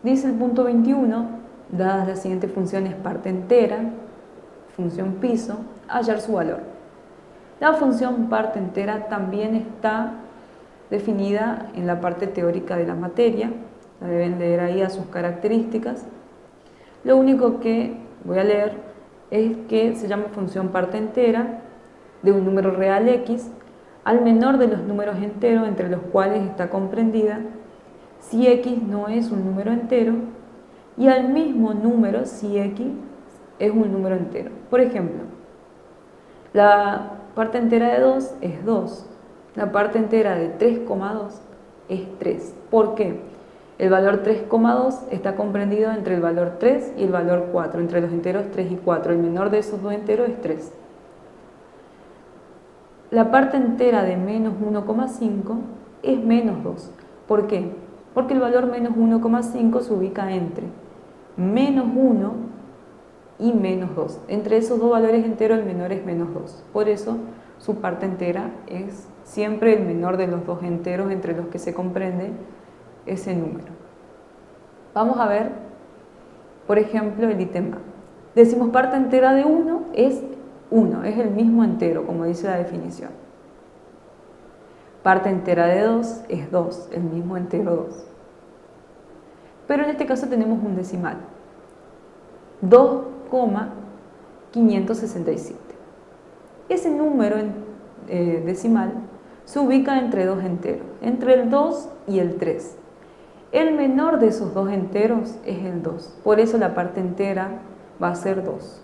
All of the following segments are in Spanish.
Dice el punto 21, dadas las siguientes funciones parte entera, función piso, hallar su valor. La función parte entera también está definida en la parte teórica de la materia, la deben leer ahí a sus características. Lo único que voy a leer es que se llama función parte entera de un número real x al menor de los números enteros entre los cuales está comprendida si x no es un número entero y al mismo número si x es un número entero. Por ejemplo, la parte entera de 2 es 2, la parte entera de 3,2 es 3. ¿Por qué? El valor 3,2 está comprendido entre el valor 3 y el valor 4, entre los enteros 3 y 4. El menor de esos dos enteros es 3. La parte entera de menos 1,5 es menos 2. ¿Por qué? Porque el valor menos 1,5 se ubica entre menos 1 y menos 2. Entre esos dos valores enteros el menor es menos 2. Por eso su parte entera es siempre el menor de los dos enteros entre los que se comprende ese número. Vamos a ver, por ejemplo, el ítem A. Decimos parte entera de 1 es 1, es el mismo entero, como dice la definición. Parte entera de 2 es 2, el mismo entero 2. Pero en este caso tenemos un decimal, 2,567. Ese número decimal se ubica entre dos enteros, entre el 2 y el 3. El menor de esos dos enteros es el 2, por eso la parte entera va a ser 2.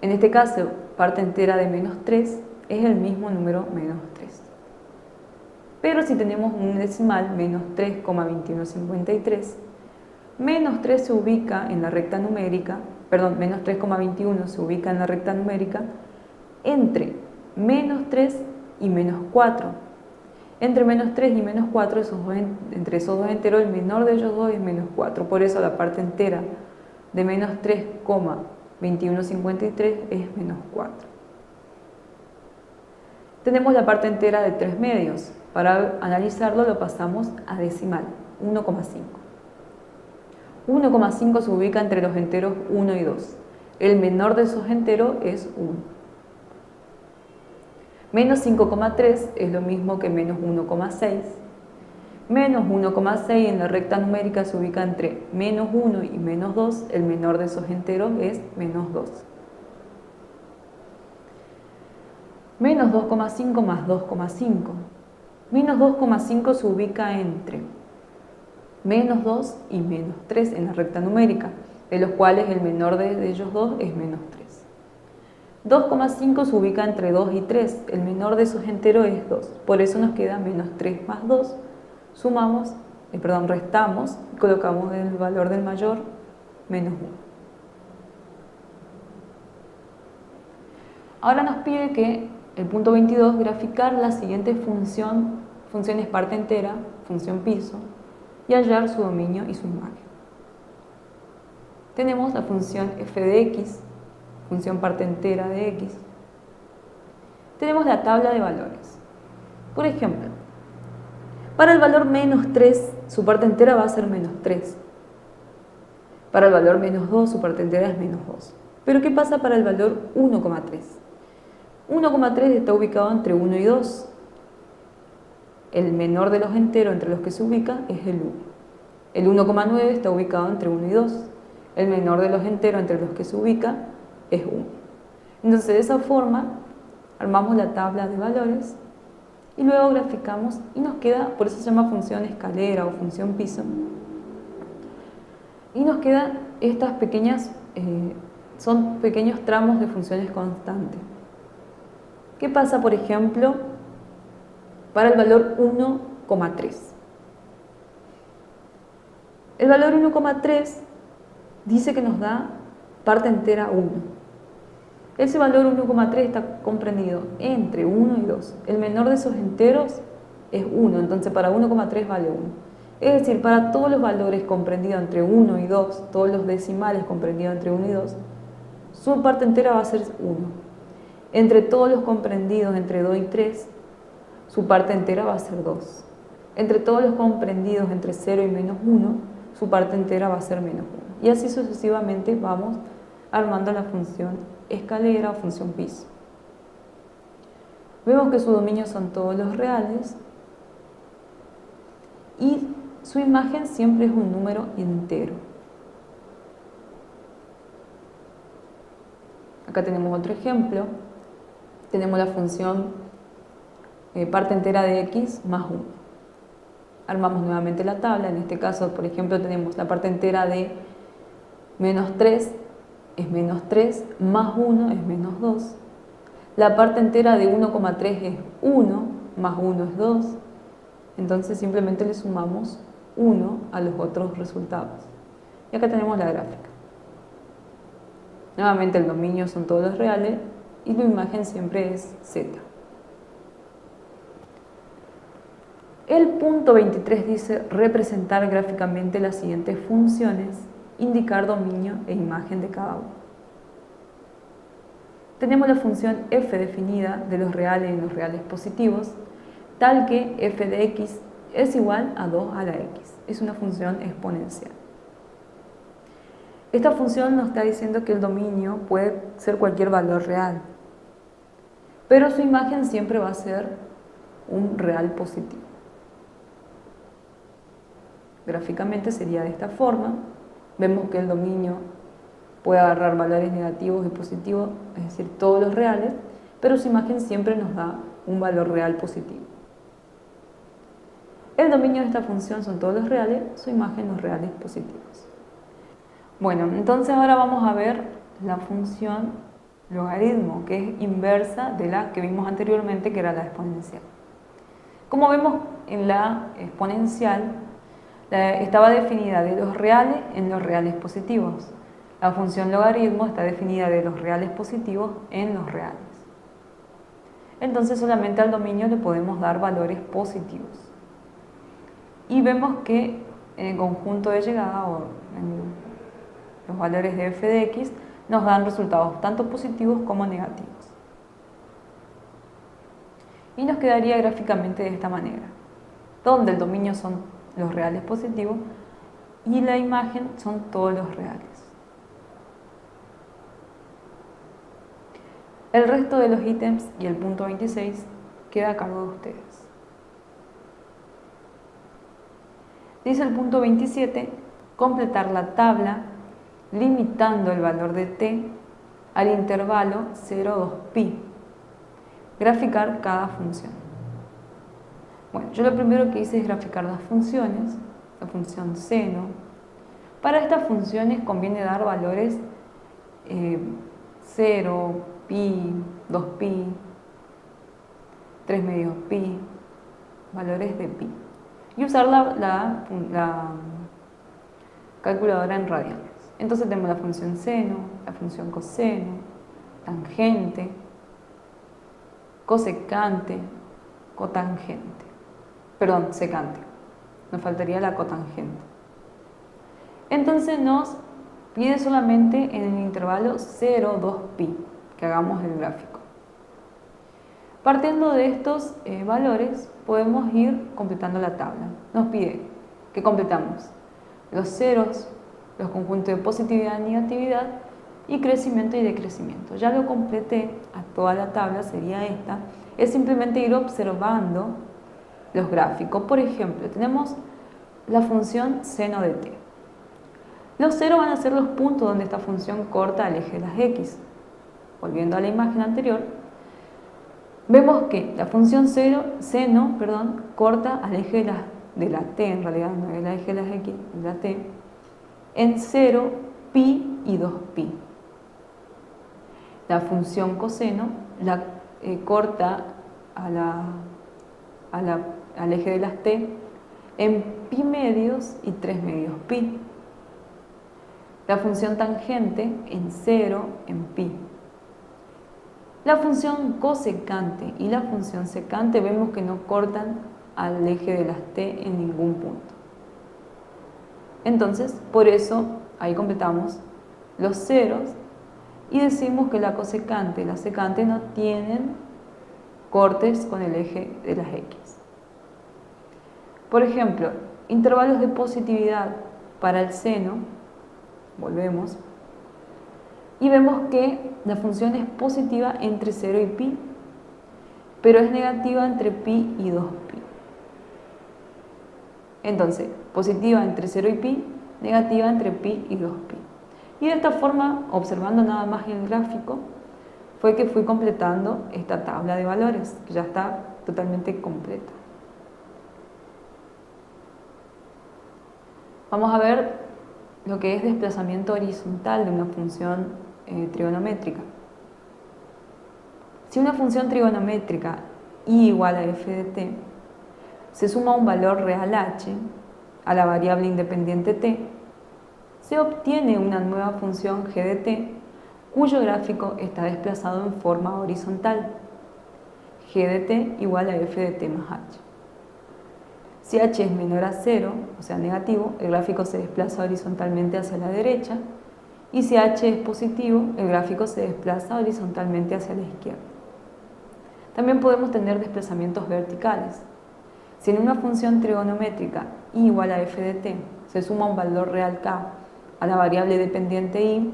En este caso, parte entera de menos 3 es el mismo número menos 3. Pero si tenemos un decimal, menos 3,2153, menos 3 se ubica en la recta numérica, perdón, menos 3,21 se ubica en la recta numérica entre menos 3 y menos 4. Entre menos 3 y menos 4, entre esos dos enteros, el menor de ellos dos es menos 4. Por eso la parte entera de menos 3,2153 es menos 4. Tenemos la parte entera de 3 medios. Para analizarlo lo pasamos a decimal, 1,5. 1,5 se ubica entre los enteros 1 y 2. El menor de esos enteros es 1. Menos 5,3 es lo mismo que menos 1,6. Menos 1,6 en la recta numérica se ubica entre menos 1 y menos 2. El menor de esos enteros es menos 2. Menos 2,5 más 2,5. Menos 2,5 se ubica entre menos 2 y menos 3 en la recta numérica, de los cuales el menor de ellos dos es menos 3. 2,5 se ubica entre 2 y 3, el menor de esos enteros es 2, por eso nos queda menos 3 más 2, restamos y colocamos el valor del mayor, menos 1. Ahora nos pide que, el punto 22, graficar las siguientes funciones parte entera, función piso, y hallar su dominio y su imagen. Tenemos la función f de x, función parte entera de x. Tenemos la tabla de valores. Por ejemplo, para el valor menos 3, su parte entera va a ser menos 3. Para el valor menos 2, su parte entera es menos 2. Pero ¿qué pasa para el valor 1,3? 1,3 está ubicado entre 1 y 2. El menor de los enteros entre los que se ubica es el 1. El 1,9 está ubicado entre 1 y 2. El menor de los enteros entre los que se ubica es 1. Entonces, de esa forma, armamos la tabla de valores y luego graficamos y nos queda, por eso se llama función escalera o función piso, y nos quedan estas pequeñas, son pequeños tramos de funciones constantes. ¿Qué pasa, por ejemplo, para el valor 1,3? El valor 1,3 dice que nos da parte entera 1. Ese valor 1,3 está comprendido entre 1 y 2. El menor de esos enteros es 1, entonces para 1,3 vale 1. Es decir, para todos los valores comprendidos entre 1 y 2, todos los decimales comprendidos entre 1 y 2, su parte entera va a ser 1. Entre todos los comprendidos entre 2 y 3, su parte entera va a ser 2. Entre todos los comprendidos entre 0 y menos 1, su parte entera va a ser menos 1. Y así sucesivamente vamos armando la función escalera o función piso. Vemos que sus dominios son todos los reales y su imagen siempre es un número entero. Acá tenemos otro ejemplo. Tenemos la función parte entera de x más 1. Armamos nuevamente la tabla. En este caso, por ejemplo, tenemos la parte entera de menos 3 es menos 3, más 1 es menos 2. La parte entera de 1,3 es 1, más 1 es 2. Entonces simplemente le sumamos 1 a los otros resultados. Y acá tenemos la gráfica. Nuevamente el dominio son todos los reales y la imagen siempre es z. El punto 23 dice representar gráficamente las siguientes funciones, indicar dominio e imagen de cada uno. Tenemos la función f definida de los reales y los reales positivos, tal que f de x es igual a 2 a la x. Es una función exponencial. Esta función nos está diciendo que el dominio puede ser cualquier valor real, pero su imagen siempre va a ser un real positivo. Gráficamente sería de esta forma. Vemos que el dominio puede agarrar valores negativos y positivos, es decir, todos los reales, pero su imagen siempre nos da un valor real positivo. El dominio de esta función son todos los reales, su imagen los reales positivos. Bueno, entonces ahora vamos a ver la función logaritmo, que es inversa de la que vimos anteriormente, que era la exponencial. Como vemos en la exponencial, estaba definida de los reales en los reales positivos. La función logaritmo está definida de los reales positivos en los reales. Entonces solamente al dominio le podemos dar valores positivos. Y vemos que en el conjunto de llegada o en los valores de f de x nos dan resultados tanto positivos como negativos. Y nos quedaría gráficamente de esta manera, donde el dominio son los reales positivos y la imagen son todos los reales. El resto de los ítems y el punto 26 queda a cargo de ustedes. Dice el punto 27, completar la tabla limitando el valor de t al intervalo 0,2pi. Graficar cada función. Bueno, yo lo primero que hice es graficar las funciones, la función seno. Para estas funciones conviene dar valores 0, pi, 2pi, 3 medios pi, valores de pi. Y usar la calculadora en radianes. Entonces tenemos la función seno, la función coseno, tangente, cosecante, cotangente. Perdón, secante. Nos faltaría la cotangente. Entonces nos pide solamente en el intervalo 0, 2pi que hagamos el gráfico. Partiendo de estos valores podemos ir completando la tabla. Nos pide que completamos los ceros, los conjuntos de positividad y negatividad y crecimiento y decrecimiento. Ya lo completé a toda la tabla, sería esta. Es simplemente ir observando los gráficos. Por ejemplo, tenemos la función seno de t. Los ceros van a ser los puntos donde esta función corta el eje de las x. Volviendo a la imagen anterior, vemos que la función seno corta al eje de la t, en realidad no es el eje de las x, es la t, en 0, pi y 2pi. La función coseno corta al eje de las t en pi medios y 3 medios pi. La función tangente en 0 en pi. La función cosecante y la función secante vemos que no cortan al eje de las t en ningún punto. Entonces, por eso, ahí completamos los ceros y decimos que la cosecante y la secante no tienen cortes con el eje de las x. Por ejemplo, intervalos de positividad para el seno, volvemos, y vemos que la función es positiva entre 0 y pi, pero es negativa entre pi y 2pi. Entonces, positiva entre 0 y pi, negativa entre pi y 2pi. Y de esta forma, observando nada más el gráfico, fue que fui completando esta tabla de valores, que ya está totalmente completa. Vamos a ver lo que es desplazamiento horizontal de una función trigonométrica. Si una función trigonométrica y igual a f de t se suma un valor real h a la variable independiente t, se obtiene una nueva función g de t cuyo gráfico está desplazado en forma horizontal, g de t igual a f de t más h. Si h es menor a 0, o sea negativo, el gráfico se desplaza horizontalmente hacia la derecha, y si h es positivo, el gráfico se desplaza horizontalmente hacia la izquierda. También podemos tener desplazamientos verticales. Si en una función trigonométrica y igual a f de t se suma un valor real k a la variable dependiente y,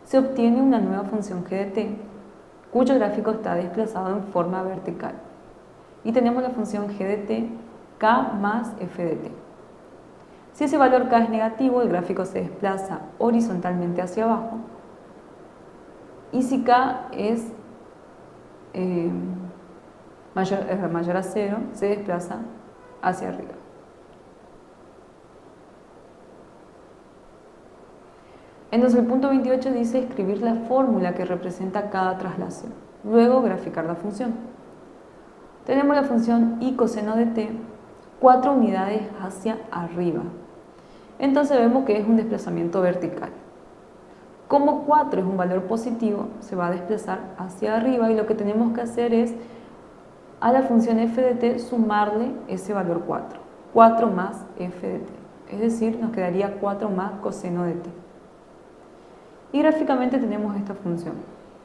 se obtiene una nueva función g de t, cuyo gráfico está desplazado en forma vertical. Y tenemos la función g de t, k más f de t. Si ese valor k es negativo, el gráfico se desplaza horizontalmente hacia abajo. Y si k es mayor a 0, se desplaza hacia arriba. Entonces el punto 28 dice escribir la fórmula que representa cada traslación, luego graficar la función. Tenemos la función y coseno de t, 4 unidades hacia arriba. Entonces vemos que es un desplazamiento vertical. Como 4 es un valor positivo, se va a desplazar hacia arriba y lo que tenemos que hacer es a la función f de t sumarle ese valor 4. 4 más f de t. Es decir, nos quedaría 4 más coseno de t. Y gráficamente tenemos esta función.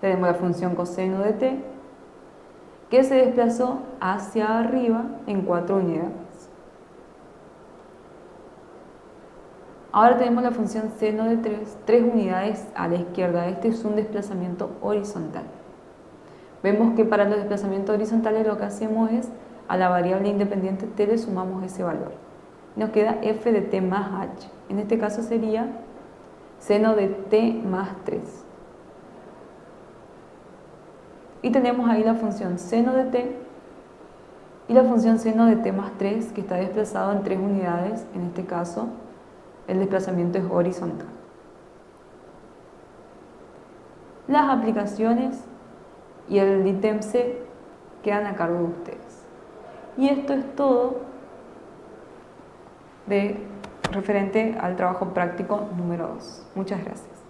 Tenemos la función coseno de t que se desplazó hacia arriba en 4 unidades. Ahora tenemos la función seno de 3 unidades a la izquierda. Este es un desplazamiento horizontal. Vemos que para los desplazamientos horizontales lo que hacemos es a la variable independiente t le sumamos ese valor. Nos queda f de t más h. En este caso sería seno de t más 3. Y tenemos ahí la función seno de t y la función seno de t más 3 que está desplazado en 3 unidades. En este caso el desplazamiento es horizontal. Las aplicaciones y el ítem C quedan a cargo de ustedes. Y esto es todo referente al trabajo práctico número 2. Muchas gracias.